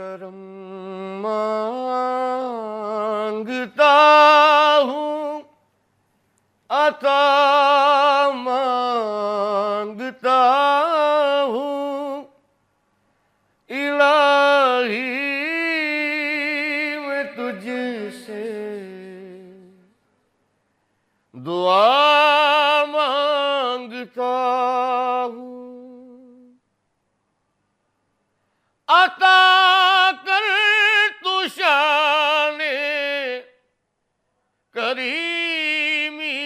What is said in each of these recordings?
کرم مانگتا ہوں، عطا مانگتا ہوں، الہی میں تجھ سے دعا مانگتا ہوں، عطا کر تو شان کریمی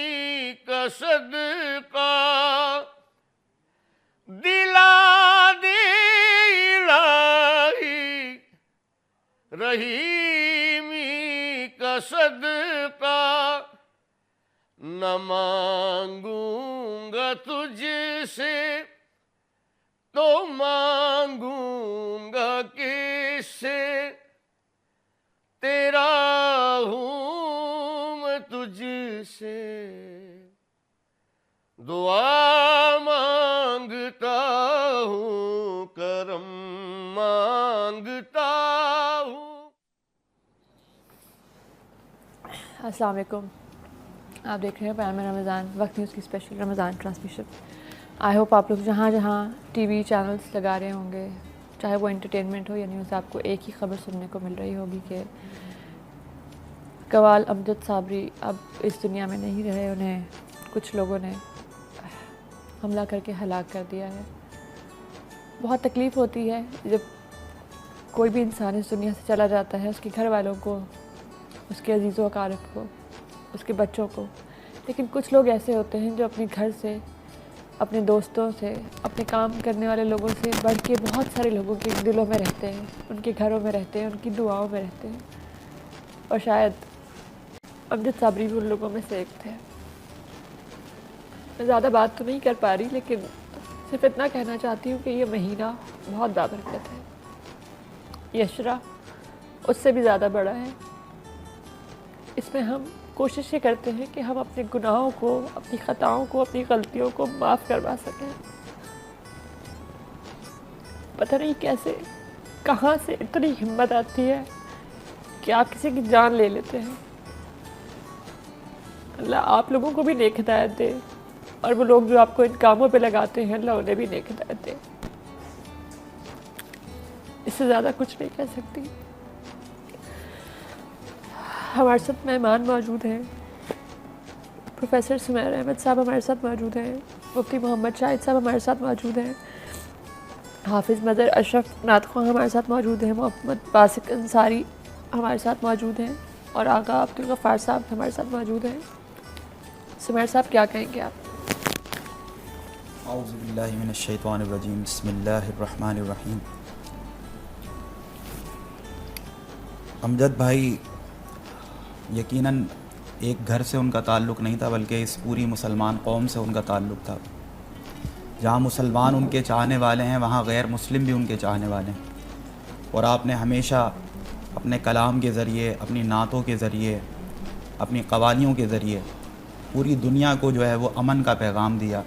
کا صدقہ دلا دے الہی، رحیمی کا صدقہ نہ مانگوں گا تجھ سے تو مانگوں گا کس سے، تیرا ہوں میں تجھ سے دعا مانگتا ہوں، کرم مانگتا ہوں۔ السلام علیکم، آپ دیکھ رہے ہیں پیام رمضان، وقت نیوز کی special Ramzan transmission. I hope آپ لوگ جہاں جہاں ٹی وی چینلز لگا رہے ہوں گے، چاہے وہ انٹرٹینمنٹ ہو یا نیوز، آپ کو ایک ہی خبر سننے کو مل رہی ہوگی کہ قوال امجد صابری اب اس دنیا میں نہیں رہے، انہیں کچھ لوگوں نے حملہ کر کے ہلاک کر دیا ہے۔ بہت تکلیف ہوتی ہے جب کوئی بھی انسان اس دنیا سے چلا جاتا ہے، اس کے گھر والوں کو، اس کے عزیز و اقارب کو، اس کے بچوں کو، لیکن کچھ لوگ ایسے ہوتے ہیں جو اپنے گھر سے، اپنے دوستوں سے، اپنے کام کرنے والے لوگوں سے بڑھ کے بہت سارے لوگوں کے دلوں میں رہتے ہیں، ان کے گھروں میں رہتے ہیں، ان کی دعاؤں میں رہتے ہیں، اور شاید امجد صابری بھی ان لوگوں میں سے ایک تھے۔ میں زیادہ بات تو نہیں کر پا رہی، لیکن صرف اتنا کہنا چاہتی ہوں کہ یہ مہینہ بہت بابرکت ہے، یہ عشرہ اس سے بھی زیادہ بڑا ہے۔ اس میں ہم کوشش یہ کرتے ہیں کہ ہم اپنے گناہوں کو، اپنی خطاؤں کو، اپنی غلطیوں کو معاف کروا سکیں۔ پتہ نہیں کیسے، کہاں سے اتنی ہمت آتی ہے کہ آپ کسی کی جان لے لیتے ہیں۔ اللہ آپ لوگوں کو بھی نیک ہدایت دے، اور وہ لوگ جو آپ کو ان کاموں پہ لگاتے ہیں، اللہ انہیں بھی نیک ہدایت دے۔ اس سے زیادہ کچھ نہیں کہہ سکتی۔ ہمارے ساتھ مہمان موجود ہیں، پروفیسر سمیر احمد صاحب ہمارے ساتھ موجود ہیں، مفتی محمد شاہد صاحب ہمارے ساتھ موجود ہیں، حافظ مظہر اشرف نعت خواں ہمارے ساتھ موجود ہیں، محمد باسق انصاری ہمارے ساتھ موجود ہیں، اور آغا عبدالغفار صاحب ہمارے ساتھ موجود ہیں۔ سمیر صاحب کیا کہیں گے آپ؟ اعوذ باللہ من الشیطان الرجیم، بسم اللہ الرحمن الرحیم۔ امجد بھائی یقیناً ایک گھر سے ان کا تعلق نہیں تھا، بلکہ اس پوری مسلمان قوم سے ان کا تعلق تھا۔ جہاں مسلمان ان کے چاہنے والے ہیں، وہاں غیر مسلم بھی ان کے چاہنے والے ہیں، اور آپ نے ہمیشہ اپنے کلام کے ذریعے، اپنی نعتوں کے ذریعے، اپنی قوالیوں کے ذریعے پوری دنیا کو جو ہے وہ امن کا پیغام دیا،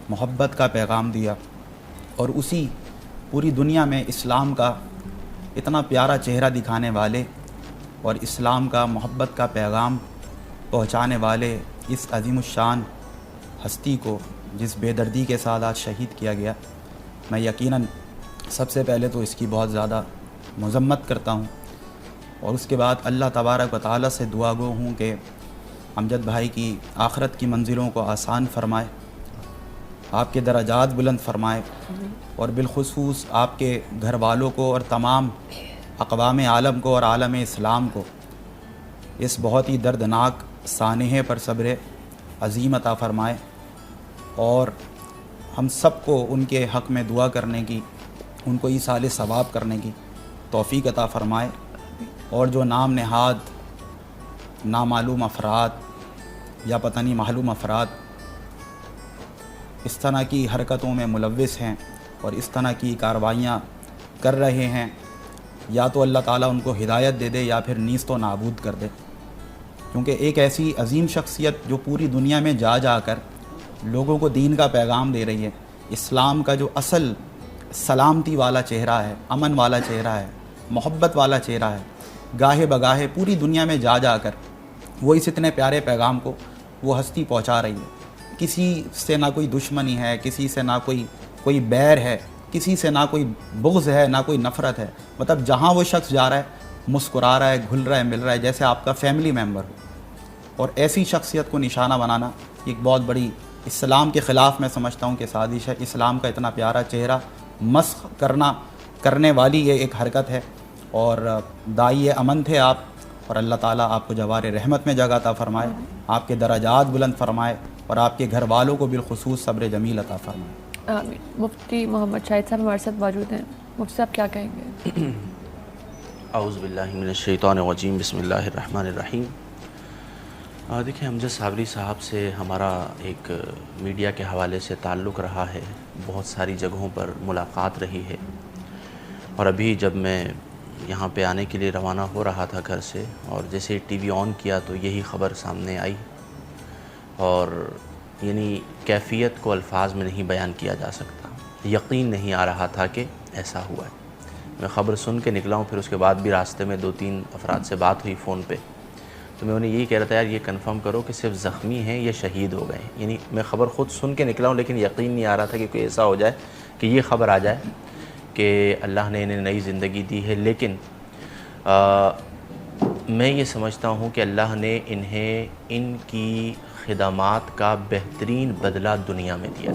محبت کا پیغام دیا، اور اسی پوری دنیا میں اسلام کا اتنا پیارا چہرہ دکھانے والے اور اسلام کا، محبت کا پیغام پہنچانے والے اس عظیم الشان ہستی کو جس بے دردی کے ساتھ آج شہید کیا گیا، میں یقیناً سب سے پہلے تو اس کی بہت زیادہ مذمت کرتا ہوں، اور اس کے بعد اللہ تبارک و تعالیٰ سے دعا گو ہوں کہ امجد بھائی کی آخرت کی منزلوں کو آسان فرمائے، آپ کے درجات بلند فرمائے، اور بالخصوص آپ کے گھر والوں کو اور تمام اقوام عالم کو اور عالم اسلام کو اس بہت ہی دردناک سانحے پر صبر عظیم عطا فرمائے، اور ہم سب کو ان کے حق میں دعا کرنے کی، ان کو ایصال ثواب کرنے کی توفیق عطا فرمائے، اور جو نام نہاد نامعلوم افراد یا پتہ نہیں معلوم افراد اس طرح کی حرکتوں میں ملوث ہیں اور اس طرح کی کارروائیاں کر رہے ہیں، یا تو اللہ تعالیٰ ان کو ہدایت دے دے یا پھر نیست و نابود کر دے، کیونکہ ایک ایسی عظیم شخصیت جو پوری دنیا میں جا جا کر لوگوں کو دین کا پیغام دے رہی ہے، اسلام کا جو اصل سلامتی والا چہرہ ہے، امن والا چہرہ ہے، मोहब्बत वाला चेहरा है। गाहे बगाहे पूरी दुनिया में जा जा कर वो इस इतने प्यारे पैगाम को वो हस्ती पहुंचा रही है। किसी से ना कोई दुश्मनी है, किसी से ना कोई बैर है, किसी से ना कोई बुग़्ज़ है, ना कोई नफ़रत है। मतलब जहाँ वो शख्स जा रहा है मुस्कुरा रहा है, घुल रहा है, मिल रहा है जैसे आपका फैमिली मेम्बर हो। और ऐसी शख्सियत को निशाना बनाना एक बहुत बड़ी इस्लाम के ख़िलाफ़ मैं समझता हूँ कि साजिश है। इस्लाम का इतना प्यारा चेहरा मस्ख़ करने वाली ये एक हरकत है। और दाई अमन थे आप, और अल्लाह ताला आपको जवार रहमत में जगह अता फ़रमाए, आपके दराजात बुलंद फ़रमाए और आपके घर वालों को बिलखुसूस सब्र जमील अता फ़रमाए। आमीन। मुफ्ती मोहम्मद शाहिद साहब हमारे साथ मौजूद हैं। मुफ्ती साहब क्या कहेंगे? औज़ु बिल्लाहि मिनश शैतानिर रजीम, बिस्मिल्लाहिर रहमानिर रहीम। देखिए, अमजद साबरी साहब से हमारा एक मीडिया के हवाले से ताल्लुक़ रहा है, बहुत सारी जगहों पर मुलाकात रही है। और अभी जब मैं यहाँ पे आने के लिए रवाना हो रहा था घर से, और जैसे टीवी ऑन किया तो यही ख़बर सामने आई, और यानी कैफ़ियत को अल्फाज में नहीं बयान किया जा सकता। यकीन नहीं आ रहा था कि ऐसा हुआ है। मैं ख़बर सुन के निकला हूँ, फिर उसके बाद भी रास्ते में 2-3 अफराद से बात हुई फ़ोन पे, तो मैं उन्हें यही कह रहा था, यार ये कंफर्म करो कि सिर्फ ज़ख्मी हैं या शहीद हो गए। यानी मैं ख़बर ख़ुद सुन के निकला हूँ, लेकिन यकीन नहीं आ रहा था कि कोई ऐसा हो जाए कि ये ख़बर आ जाए कि अल्लाह ने इन्हें नई ज़िंदगी दी है। लेकिन मैं ये समझता हूँ कि अल्लाह ने इन्हें इनकी खिदमात का बेहतरीन बदला दुनिया में दिया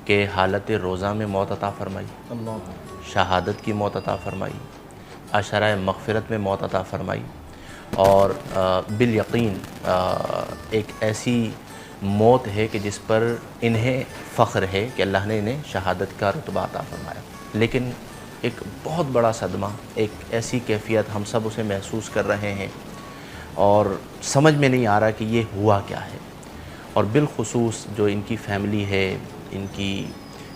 कि हालत रोज़ा में मौत अता फ़रमाई, शहादत की मौत अता फ़रमाई, अशराए मग़फ़िरत में मौत अता फ़रमाई, और बिल यकीन एक ऐसी मौत है कि जिस पर इन्हें फ़ख्र है कि अल्लाह ने इन्हें शहादत का रुतबा अता फ़रमाया। लेकिन एक बहुत बड़ा सदमा, एक ऐसी कैफ़ियत हम सब उसे महसूस कर रहे हैं और समझ में नहीं आ रहा कि ये हुआ क्या है। और बिलखुसूस जो इनकी फ़ैमिली है,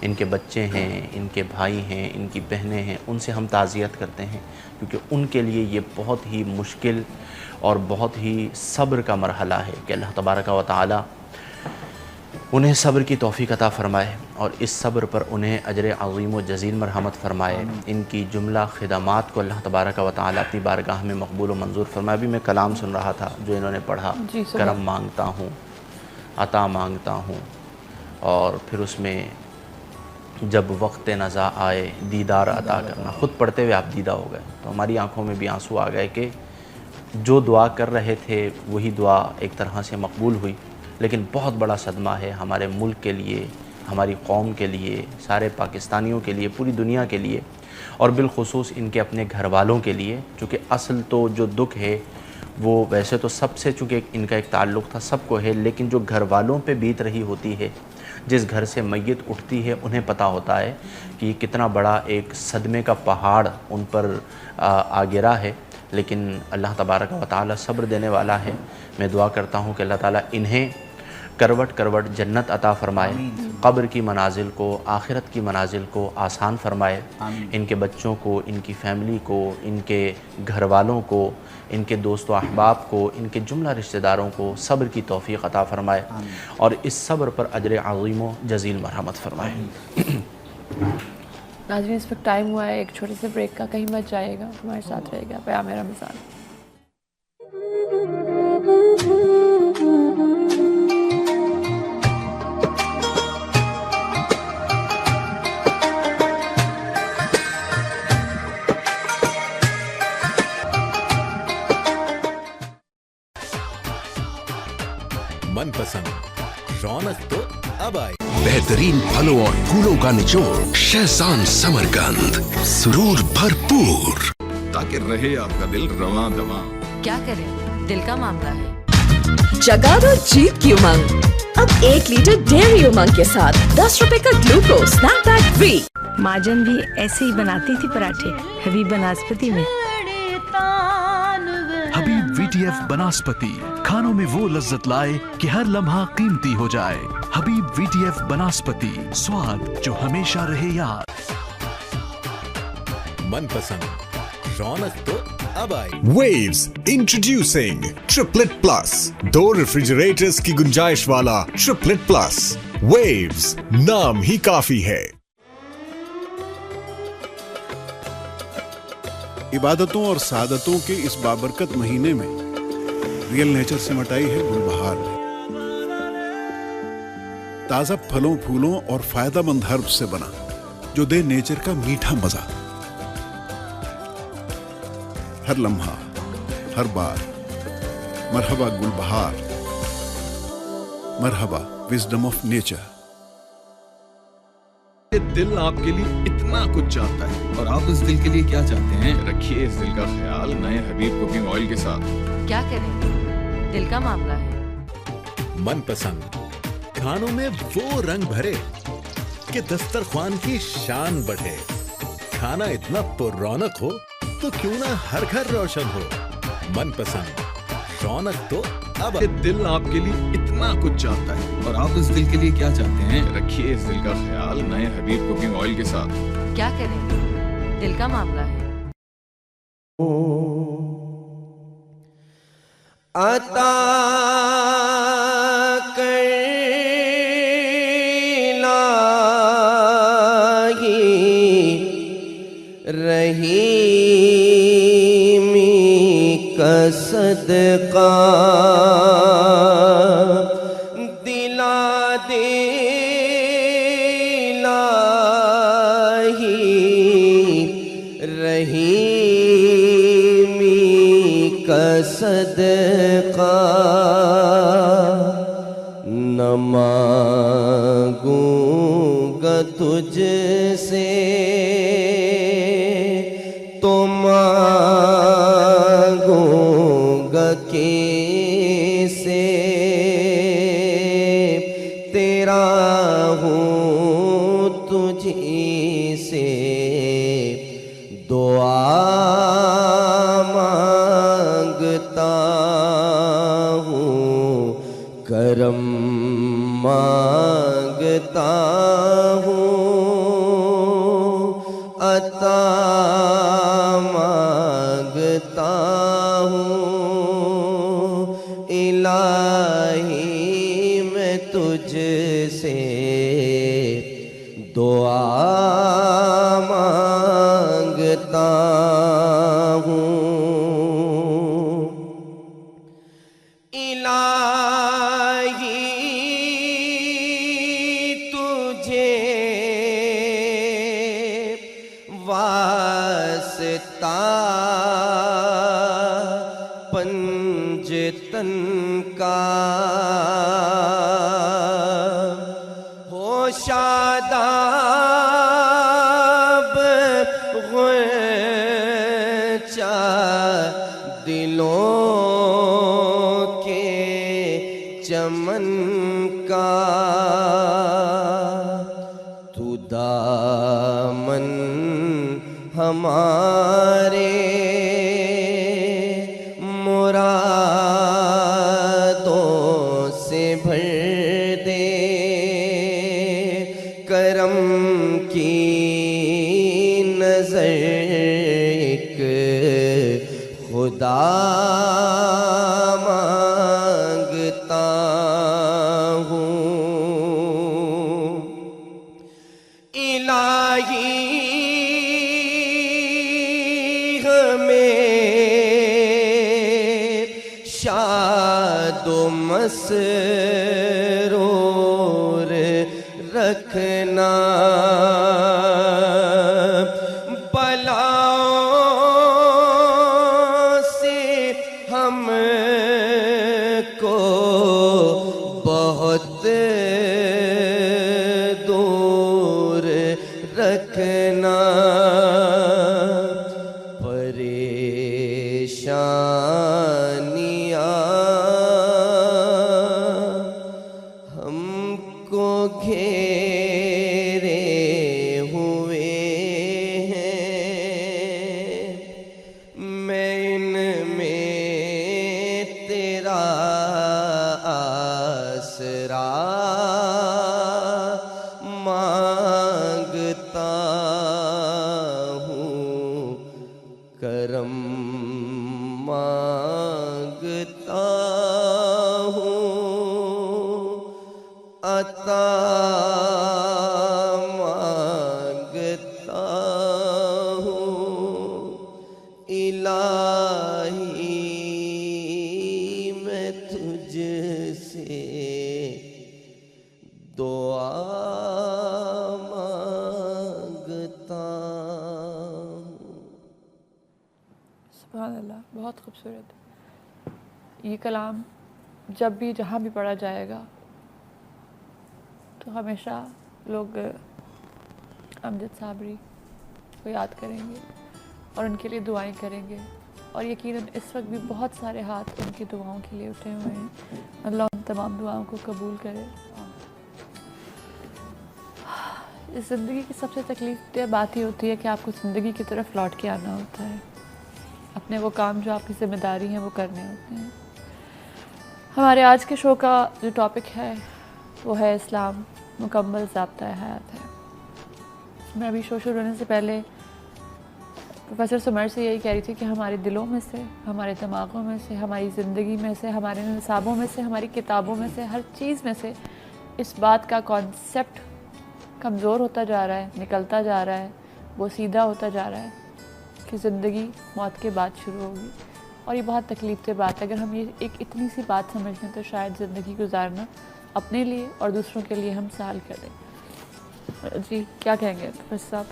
इनके बच्चे हैं, इनके भाई हैं, इनकी बहनें हैं, उनसे हम ताज़ियत करते हैं, क्योंकि उनके लिए ये बहुत ही मुश्किल और बहुत ही सब्र का मरहला है कि अल्लाह तबारक व तआला उन्हें सब्र की तौफ़ीक़ अता फ़रमाए और इस सब्र पर उन्हें अजर अज़ीम व जज़ील मरहमत फ़रमाए। इनकी जुमला ख़िदमात को अल्लाह तबारक व तआला अपनी बारगाह में मकबूल व मंजूर फ़रमाए। अभी मैं कलाम सुन रहा था जो इन्होंने पढ़ा, करम मांगता हूँ, अता मांगता हूँ, और फिर उसमें जब वक्त नज़ा आए दीदार अता करना। ख़ुद पढ़ते हुए आप दीदा हो गए, तो हमारी आँखों में भी आंसू आ गए कि जो दुआ कर रहे थे वही दुआ एक तरह से मकबूल हुई। लेकिन बहुत बड़ा सदमा है हमारे मुल्क के लिए, हमारी कौम के लिए, सारे पाकिस्तानियों के लिए, पूरी दुनिया के लिए, और बिलखुसूस इनके अपने घर वालों के लिए। चूँकि असल तो जो दुख है वो वैसे तो सबसे, चूँकि इनका एक ताल्लुक़ था, सबको है, लेकिन जो घर वालों पे बीत रही होती है, जिस घर से मैयत उठती है, उन्हें पता होता है कि कितना बड़ा एक सदमे का पहाड़ उन पर आ गिरा है। लेकिन अल्लाह तबारक व तआला सब्र देने वाला है। मैं दुआ करता हूँ कि अल्लाह ताला इन्हें करवट करवट जन्नत अता फ़रमाए, क़ब्र की मनाजिल को, आखिरत की मनाजिल को आसान फ़रमाए, इनके बच्चों को, इनकी फ़ैमिली को, इनके घर वालों को, इनके दोस्तों अहबाब को, इनके जुमला रिश्तेदारों को सब्र की तौफ़ीक़ अता फ़रमाए और इस सब्र पर अजर अज़ीम व जज़ील मरहमत फ़रमाए। नाज़रीन, इस वक्त टाइम हुआ है एक छोटे से ब्रेक का, कहीं मत जाइएगा, हमारे साथ रहेगा प्याम रमज़ान। मनपसंद रौनक तो अब आई। बेहतरीन फलों और फूलों का निचोड़, शहजान समरकंद, सुरूर भरपूर, ताकि रहे आपका दिल रवां दवां। क्या करें, दिल का मामला है। जगा दो जीत की उमंग, अब 1 लीटर डेयरी उमंग के साथ 10 रुपए का ग्लूकोज स्नैक पैक फ्री। माजन भी ऐसे ही बनाती थी पराठे हबीब बनास्पति में। हबीब VTF बनास्पति, खानों में वो लज्जत लाए कि हर लम्हा कीमती हो जाए। हबीब VTF बनास्पति, स्वाद जो हमेशा रहे याद। मनपसंद रौनक तो अब आई। Waves introducing Triplet Plus, 2 refrigerators की गुंजाइश वाला Triplet Plus। Waves, नाम ही काफी है। इबादतों और सादतों के इस बाबरकत महीने में रियल नेचर से मटाई है गुलबहार ने। ताजा फलों फूलों और फायदामंद हर्ब से बना जो दे नेचर का मीठा मजा। हर लम्हा हर बार मरहबा गुलबहार, मरहबा विजडम ऑफ नेचर। दिल आपके लिए इतना कुछ चाहता है और आप इस दिल के लिए क्या चाहते हैं? रखिए इस दिल का ख्याल नए हबीब कुकिंग ऑयल के साथ। क्या करें, दिल का मामला है। मनपसंद खानों में वो रंग भरे कि दस्तरख्वान की शान बढ़े। खाना इतना पुरौनक हो तो क्यों ना हर घर रोशन हो। मनपसंद रौनक तो अब दिल आपके लिए इतना कुछ चाहता है और आप इस दिल के लिए क्या चाहते हैं? रखिए इस दिल का ख्याल नए हबीब कुकिंग ऑयल के साथ। क्या करें, दिल का मामला है। अता सदका दिला दे इलाही रहीमी का सदका न मांगूंगा तुझसे तो कैसे तेरा हूँ तुझी से दुआ मांगता हूँ, करम मांगता हूँ, अता मांगता हूँ। इलाही मैं तुझसे दुआ मांगता हूँ। इलाही तुझे वास्ता पंजतन का हो शादाब ग़ुंचा दिलों के चमन का तू दामन हमारे मुरादों से भर दे, करम की नजर एक खुदा मांगता हूँ। इलाही शादो मसरूर रखना, बलाओं से हमको बहुत दूर रखना। हमको घेरे हुए हैं, मैं इनमें तेरा आसरा मांगता बहुत खूबसूरत। ये कलाम जब भी जहाँ भी पढ़ा जाएगा तो हमेशा लोग अमजद साबरी को याद करेंगे और उनके लिए दुआएं करेंगे, और यकीनन इस वक्त भी बहुत सारे हाथ उनकी दुआओं के लिए उठे हुए हैं। अल्लाह उन तमाम दुआओं को कबूल करे। इस ज़िंदगी की सबसे तकलीफ बात ही होती है कि आपको ज़िंदगी की तरफ लौट के आना होता है, अपने वो काम जो आपकी ज़िम्मेदारी हैं वो करने होते हैं। हमारे आज के शो का जो टॉपिक है वो है इस्लाम मुकम्मल ज़ाब्ता हयात है। मैं अभी शो शुरू होने से पहले प्रोफेसर सुमर से यही कह रही थी कि हमारे दिलों में से, हमारे दिमागों में से, हमारी ज़िंदगी में से, हमारे निसाबों में से, हमारी किताबों में से, हर चीज़ में से इस बात का कॉन्सेप्ट कमज़ोर होता जा रहा है, निकलता जा रहा है, वो सीधा होता जा रहा है कि ज़िंदगी मौत के बाद शुरू होगी। और ये बहुत तकलीफ से बात है। अगर हम ये एक इतनी सी बात समझ लें तो शायद ज़िंदगी गुजारना अपने लिए और दूसरों के लिए हम सहल कर दें। जी क्या कहेंगे प्रोफेसर साहब?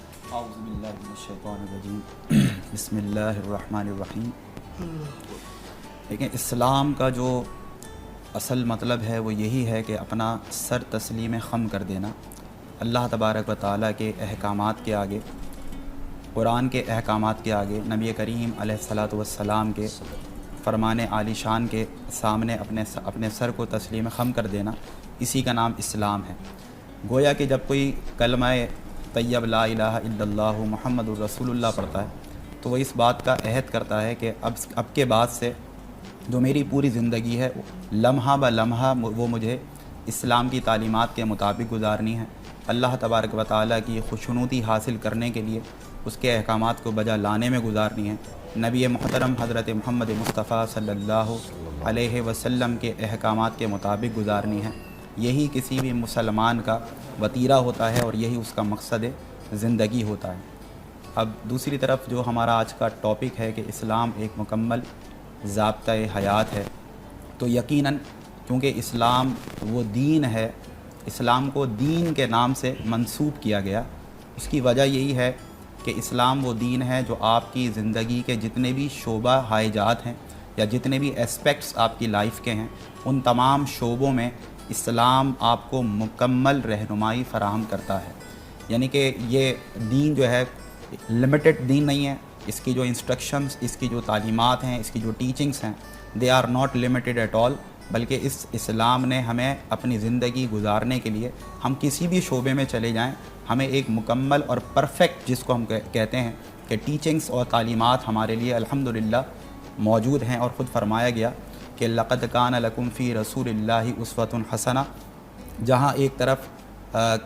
बिस्मिल्लाहिर्रहमानिर्रहीम। लेकिन इस्लाम का जो असल मतलब है वो यही है कि अपना सर तस्लीम ख़म कर देना अल्लाह तबारक व तआला के अहकामात के आगे, कुरान के अहकामात के आगे, नबी करीम अलैहिस्सलातु वस्सलाम के फरमान आलीशान के सामने अपने सर को तस्लीम ख़म कर देना, इसी का नाम इस्लाम है। गोया कि जब कोई कलमा तैयब ला इलाहा इल्लल्लाहु मुहम्मदुर रसूलुल्लाह पढ़ता है तो वह इस बात का अहद करता है कि अब के बाद से जो मेरी पूरी ज़िंदगी है लम्हा ब लम्हा वो मुझे इस्लाम की तालीमात के मुताबिक गुजारनी है। अल्लाह तबारक व तआला की खुशनुदी हासिल करने के लिए उसके अहकामात को बजा लाने में गुजारनी है। नबी मुहतरम हज़रत मोहम्मद मुस्तफ़ा सल्लल्लाहु अलैहि वसल्लम के अहकामात के मुताबिक गुजारनी है। यही किसी भी मुसलमान का वतीरा होता है और यही उसका मकसद ज़िंदगी होता है। अब दूसरी तरफ जो हमारा आज का टॉपिक है कि इस्लाम एक मुकम्मल ज़ाब्ता हयात है, तो यकीनन क्योंकि इस्लाम वो दीन है, इस्लाम को दीन के नाम से मंसूब किया गया। उसकी वजह यही है कि इस्लाम वो दीन है जो आपकी ज़िंदगी के जितने भी शोबा हाइजात हैं या जितने भी एस्पेक्ट्स आपकी लाइफ के हैं, उन तमाम शोबों में इस्लाम आपको मुकम्मल रहनुमाई फ़राहम करता है। यानी कि ये दीन जो है लिमिटेड दीन नहीं है। इसकी जो इंस्ट्रक्शंस, इसकी जो तालीमात हैं, इसकी जो टीचिंग्स हैं, they are not limited at all, बल्कि इस इस्लाम ने हमें अपनी ज़िंदगी गुजारने के लिए, हम किसी भी शोबे में चले जाएं, हमें एक मुकम्मल और परफेक्ट, जिसको हम कहते हैं कि टीचिंग्स और तालीमात हमारे लिए अल्हम्दुलिल्लाह मौजूद हैं। और ख़ुद फरमाया गया कि लक़द कान लकुम फ़ी रसूलिल्लाहि उस्वतुन हसना। जहाँ एक तरफ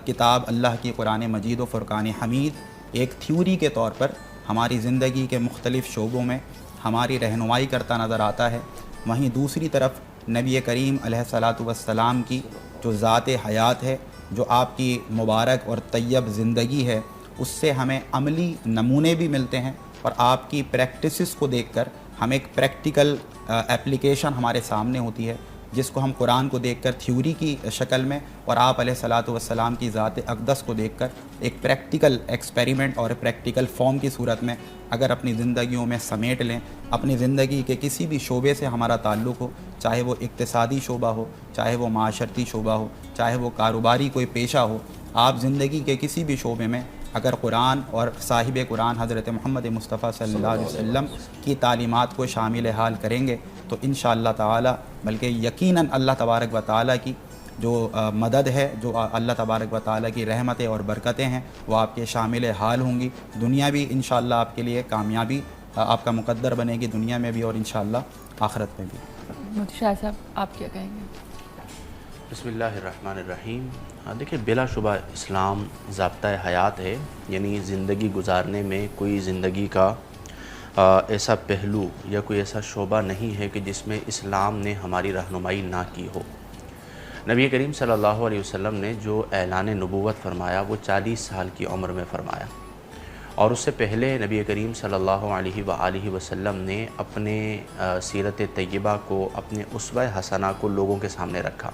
किताब अल्लाह की कुरान मजीद व फ़ुरक़ान हमीद एक थ्योरी के तौर पर हमारी ज़िंदगी के मुख्तलिफ़ शोबों में हमारी रहनुमाई करता नज़र आता है, वहीं दूसरी तरफ नबी करीम अलैहिस्सलातु वस्सलाम की जो ज़ात हयात है, जो आपकी मुबारक और तैयब ज़िंदगी है, उससे हमें अमली नमूने भी मिलते हैं और आपकी प्रैक्टिसेस को देखकर हमें एक प्रैक्टिकल एप्लीकेशन हमारे सामने होती है, जिसको हम कुरान को देखकर थ्योरी की शक्ल में और आप अलैहिस्सलातु वस्सलाम की ज़ात अक़दस को देखकर एक प्रैक्टिकल एक्सपेरिमेंट और प्रैक्टिकल फॉर्म की सूरत में अगर अपनी ज़िंदगियों में समेट लें, अपनी ज़िंदगी के किसी भी शोबे से हमारा ताल्लुक़ हो, चाहे वो इक़्तिसादी शोबा हो, चाहे वो माशरती शोबा हो, चाहे वो कारोबारी कोई पेशा हो, आप ज़िंदगी के किसी भी शोबे में अगर कुरान और साहिब कुरान हज़रत मोहम्मद मुस्तफ़ा सल्लल्लाहु अलैहि वसल्लम की तालीमात को शामिल हाल करेंगे तो इंशाअल्लाह ताला, बल्कि यकीनन अल्लाह तबारक व ताला की जो मदद है, जो अल्लाह तबारक व ताला की रहमतें और बरकतें हैं, वो आपके शामिल हाल होंगी। दुनिया भी इंशाअल्लाह आपके लिए कामयाबी आपका मुक़द्दर बनेगी, दुनिया में भी और इंशाअल्लाह आखिरत में भी। मोदी शाह साहब आप क्या कहेंगे? बिस्मिल्लाहिर्रहमानिर्रहीम। देखिए, बिलाशुबा इस्लाम ज़ाब्ता हयात है, यानी ज़िंदगी गुजारने में कोई ज़िंदगी का ऐसा पहलू या कोई ऐसा शोबा नहीं है कि जिसमें इस्लाम ने हमारी रहनुमाई ना की हो। नबी करीम सल्लल्लाहु अलैहि वसल्लम ने जो ऐलान नबूवत फरमाया वो 40 साल की उम्र में फ़रमाया, और उससे पहले नबी करीम सल्लल्लाहु अलैहि वसल्लम ने अपने सीरत तय्यबा को, अपने उस्वा हसना को लोगों के सामने रखा,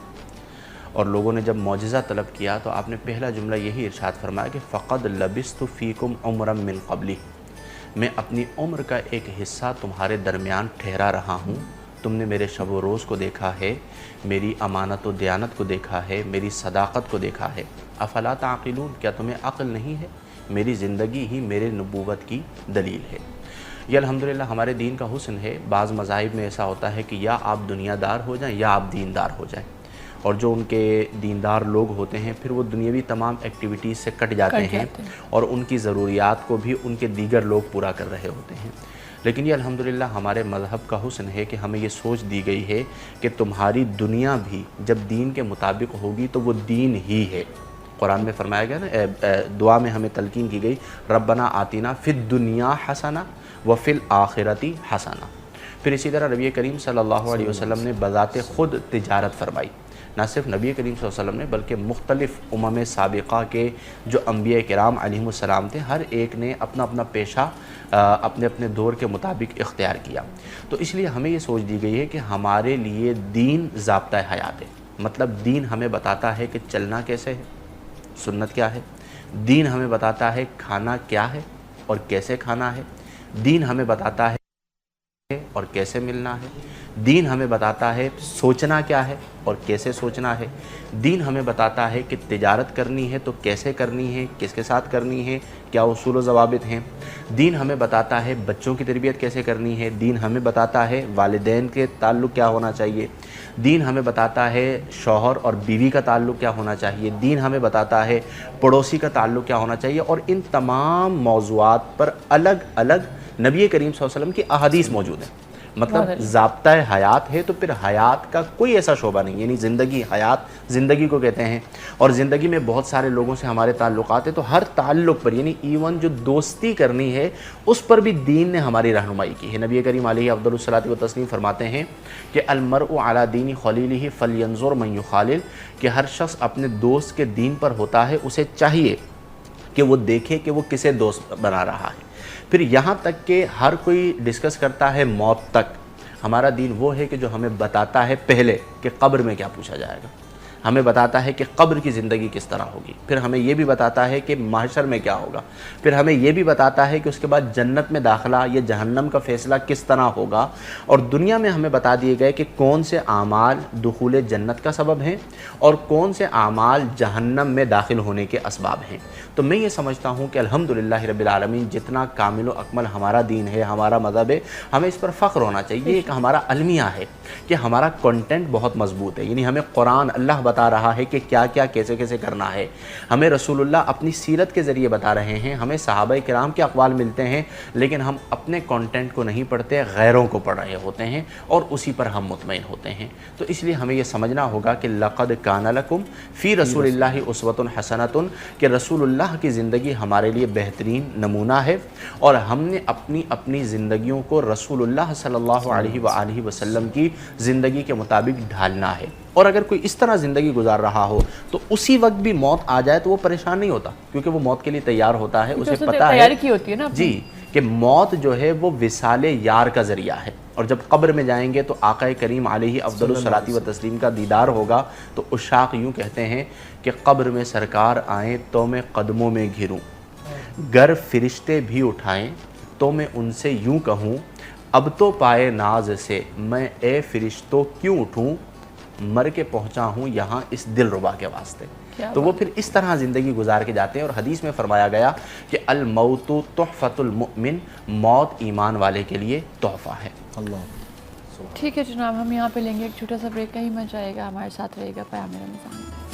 और लोगों ने जब मौजिज़ा तलब किया तो आपने पहला जुमला यही इरशाद फरमाया कि फ़क़द लबिस्तु फ़ीकुम उम्रम मिन क़ब्ली, میں اپنی عمر کا ایک حصہ تمہارے درمیان ٹھہرا رہا ہوں، تم نے میرے شب و روز کو دیکھا ہے، میری امانت و دیانت کو دیکھا ہے، میری صداقت کو دیکھا ہے، افلا تعقلون، کیا تمہیں عقل نہیں ہے؟ میری زندگی ہی میرے نبوت کی دلیل ہے۔ یہ الحمدللہ ہمارے دین کا حسن ہے۔ بعض مذاہب میں ایسا ہوتا ہے کہ یا آپ دنیا دار ہو جائیں یا آپ دیندار ہو جائیں، اور جو ان کے دیندار لوگ ہوتے ہیں پھر وہ دنیاوی تمام ایکٹیویٹیز سے کٹ جاتے ہیں اور ان کی ضروریات کو بھی ان کے دیگر لوگ پورا کر رہے ہوتے ہیں۔ لیکن یہ الحمدللہ ہمارے مذہب کا حسن ہے کہ ہمیں یہ سوچ دی گئی ہے کہ تمہاری دنیا بھی جب دین کے مطابق ہوگی تو وہ دین ہی ہے۔ قرآن میں فرمایا گیا نا، دعا میں ہمیں تلقین کی گئی، ربنا آتینا فی الدنیا حسنہ وفی الآخرۃ حسنہ۔ پھر اسی طرح نبی کریم صلی اللہ علیہ وسلم نے بذات خود تجارت فرمائی۔ نہ صرف نبی کریم صلی اللہ علیہ وسلم نے بلکہ مختلف امم سابقہ کے جو انبیاء کرام علیہم السلام تھے، ہر ایک نے اپنا اپنا پیشہ اپنے اپنے دور کے مطابق اختیار کیا۔ تو اس لیے ہمیں یہ سوچ دی گئی ہے کہ ہمارے لیے دین ضابطہ حیات ہے، مطلب دین ہمیں بتاتا ہے کہ چلنا کیسے ہے، سنت کیا ہے، دین ہمیں بتاتا ہے کھانا کیا ہے اور کیسے کھانا ہے، دین ہمیں بتاتا ہے اور کیسے ملنا ہے، دین ہمیں بتاتا ہے سوچنا کیا ہے اور کیسے سوچنا ہے، دین ہمیں بتاتا ہے کہ تجارت کرنی ہے تو کیسے کرنی ہے، کس کے ساتھ کرنی ہے، کیا اصول و ضوابط ہیں، دین ہمیں بتاتا ہے بچوں کی تربیت کیسے کرنی ہے، دین ہمیں بتاتا ہے والدین کے تعلق کیا ہونا چاہیے، دین ہمیں بتاتا ہے شوہر اور بیوی کا تعلق کیا ہونا چاہیے، دین ہمیں بتاتا ہے پڑوسی کا تعلق کیا ہونا چاہیے، اور ان تمام موضوعات پر الگ الگ نبی کریم صلی اللہ علیہ وسلم کی احادیث موجود ہیں۔ مطلب ضابطہ حیات ہے تو پھر حیات کا کوئی ایسا شعبہ نہیں، یعنی زندگی، حیات زندگی کو کہتے ہیں، اور زندگی میں بہت سارے لوگوں سے ہمارے تعلقات ہیں، تو ہر تعلق پر یعنی ایون جو دوستی کرنی ہے اس پر بھی دین نے ہماری رہنمائی کی ہے۔ نبی کریم علیہ افضل الصلاۃ والتسلیم فرماتے ہیں کہ المرء علی دین خلیلہ فلینظر من یخالل، کہ ہر شخص اپنے دوست کے دین پر ہوتا ہے، اسے چاہیے کہ وہ دیکھے کہ وہ کسے دوست بنا رہا ہے۔ پھر یہاں تک کہ ہر کوئی ڈسکس کرتا ہے موت تک، ہمارا دین وہ ہے کہ جو ہمیں بتاتا ہے پہلے کہ قبر میں کیا پوچھا جائے گا، ہمیں بتاتا ہے کہ قبر کی زندگی کس طرح ہوگی، پھر ہمیں یہ بھی بتاتا ہے کہ محشر میں کیا ہوگا، پھر ہمیں یہ بھی بتاتا ہے کہ اس کے بعد جنت میں داخلہ یا جہنم کا فیصلہ کس طرح ہوگا، اور دنیا میں ہمیں بتا دیے گئے کہ کون سے اعمال دخول جنت کا سبب ہیں اور کون سے اعمال جہنم میں داخل ہونے کے اسباب ہیں۔ تو میں یہ سمجھتا ہوں کہ الحمدللہ رب العالمین جتنا کامل و اکمل ہمارا دین ہے، ہمارا مذہب ہے، ہمیں اس پر فخر ہونا چاہیے۔ ایک ہمارا المیہ ہے کہ ہمارا کنٹینٹ بہت مضبوط ہے، یعنی ہمیں قرآن اللہ بتا رہا ہے کہ کیا کیا کیسے کیسے کرنا ہے، ہمیں رسول اللہ اپنی سیرت کے ذریعے بتا رہے ہیں، ہمیں صحابہ کرام کے اقوال ملتے ہیں، لیکن ہم اپنے کنٹینٹ کو نہیں پڑھتے، غیروں کو پڑھ رہے ہوتے ہیں اور اسی پر ہم مطمئن ہوتے ہیں۔ تو اس لیے ہمیں یہ سمجھنا ہوگا کہ لقد کان لکم فی رسول اللہ اسوۃ حسنۃ، کہ رسول اللہ کی زندگی ہمارے لیے بہترین نمونہ ہے، اور ہم نے اپنی اپنی زندگیوں کو رسول اللہ صلی اللہ علیہ وآلہ وسلم کی زندگی کے مطابق ڈھالنا ہے۔ اور اگر کوئی اس طرح زندگی گزار رہا ہو تو اسی وقت بھی موت آ جائے تو وہ پریشان نہیں ہوتا، کیونکہ وہ موت کے لیے تیار ہوتا ہے، اسے پتہ ہے تیاری کی ہوتی ہے نا جی کہ موت جو ہے وہ وصال یار کا ذریعہ ہے، اور جب قبر میں جائیں گے تو آقا کریم علیہ افضل الصلاۃ والتسلیم کا دیدار ہوگا، تو عشاق یوں کہتے ہیں کہ قبر میں سرکار آئیں تو میں قدموں میں گھروں، گر فرشتے بھی اٹھائیں تو میں ان سے یوں کہوں، اب تو پائے ناز سے میں اے فرشتوں کیوں اٹھوں، مر کے پہنچا ہوں یہاں اس دل ربا کے واسطے۔ تو وہ پھر اس طرح زندگی گزار کے جاتے ہیں، اور حدیث میں فرمایا گیا کہ الموت تحفۃ المؤمن، موت ایمان والے کے لیے تحفہ ہے۔ ٹھیک ہے جناب، ہم یہاں پہ لیں گے ایک چھوٹا سا بریک، کہیں مت جائے گا، ہمارے ساتھ رہے گا پیام رمضان۔